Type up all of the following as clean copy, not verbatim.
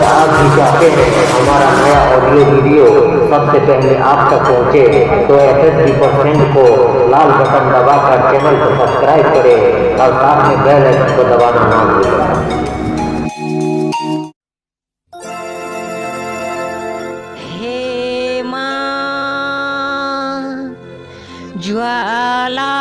और आप भी चाहते हैं हमारा नया ऑडियो वीडियो सबसे पहले आप तक पहुंचे तो FSD% को लाल बटन दबाकर चैनल को सब्सक्राइब करें और साथ में बेल आइकन को दबाना ना भूलें। ज्वाला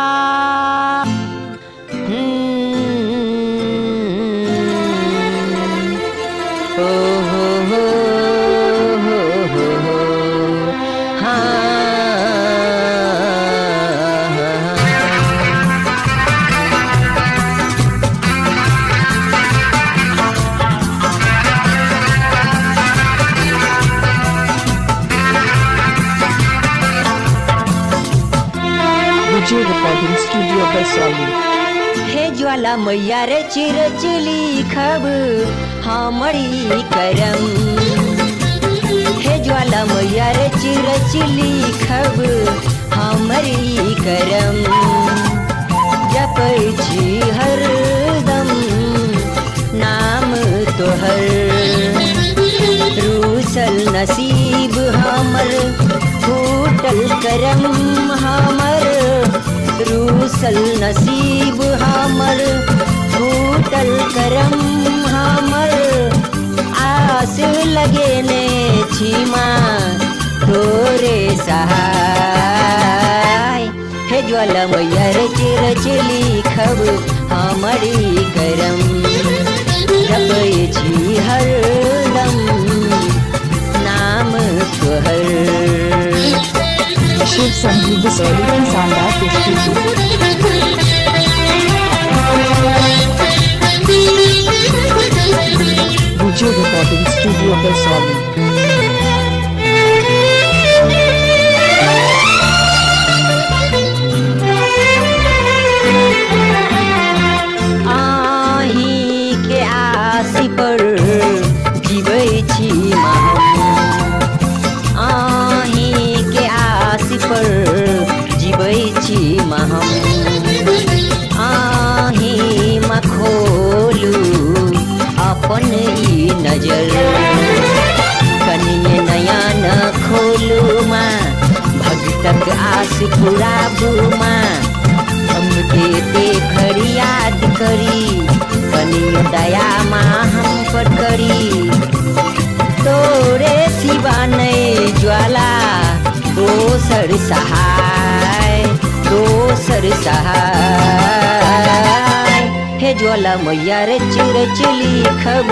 हो रिकॉर्डिंग स्टूडियो बरसौली। हे ज्वाला मैया रे चिरचिली खब हमरी करम। हे ज्वाला मैया रे चिरचिली खब हमरी करम। जपै छी हरदम नाम तोहर। रूसल नसीब हमर फूटल करम हमर। रूसल नसीब हमर फूटल करम हमर। आस लगेने छीमा तोरे सहाय। हे ज्वाला मैया रे चिरचिली खब हमरी करम। जपै छी हरदम नाम तोहर। शिव संधि बरसौली की शानदार प्रस्तुति। Recording studio Barsauli. आही के आसी पर जीवै छी आही के आसी पर जीवै छी हम। आही मा खोलू अपन ई नजर। कनिए नया न खोलू माँ भगतक आस पुराबू माँ। हमके देखरी याद करी कनिए दया माँ हम पर करी। तोरे सिवा नहीं ज्वाला दोसर सहाय दोसर सहाय। हे ज्वाला मैया रे चिरचिली खब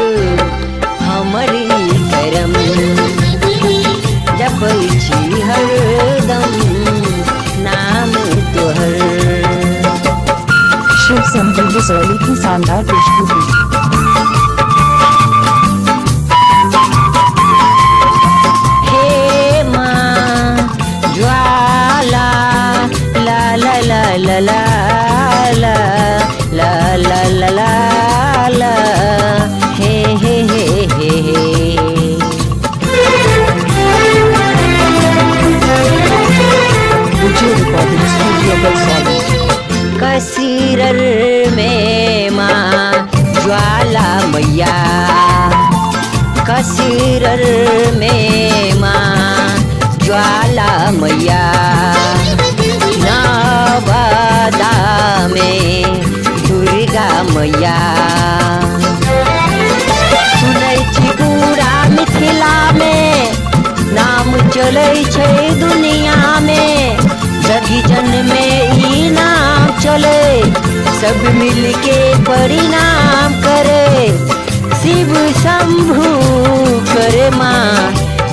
हमरी करम। जपै छी हरदम नाम तोहर। शिव संधि बरसौली की शानदार प्रस्तुति। La la la la la la la la he he he he he। Recording studio Barsauli. कसीरर में माँ ज्वाला मैया। कसीरर में माँ ज्वाला मैया। नवादा में दुर्गा मैया। सुनै छी पूरा मिथिला में नाम चलै छै दुनिया में। सभी जन में ई नाम चले सब मिलके परिणाम करे। शिव शंभु करे माँ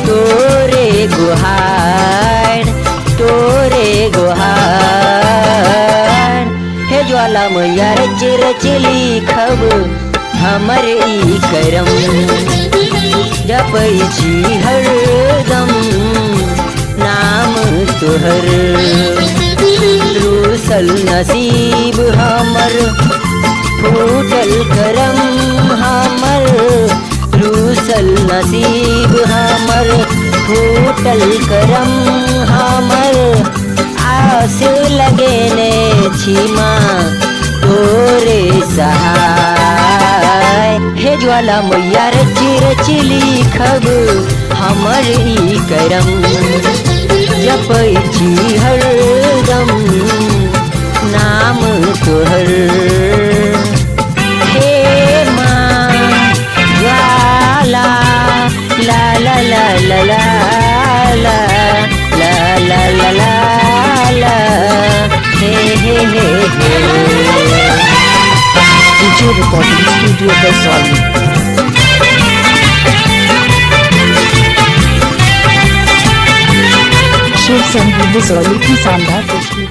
तोरे गुहार तोरे गुहार। हे ज्वाला मैया रे चिरचिली खब हमर ई करम। जपै छी हरदम नाम तोहर। रूसल नसीब हमर फूटल करम हमर। रूसल नसीब हमर फूटल करम हमर। आस लगेने छी माँ तोरे सहाय। हे ज्वाला मैया रची रची लिखब हमर ई करम जपै छी हरदम नाम तोहर हे माँ ज्वाला ला ला ला ला ला ला ला ला ला ला ला हे हे हे DJ Recording Studio Vaishali. Shiv संगीत Vaishali की शानदार प्रस्तुति।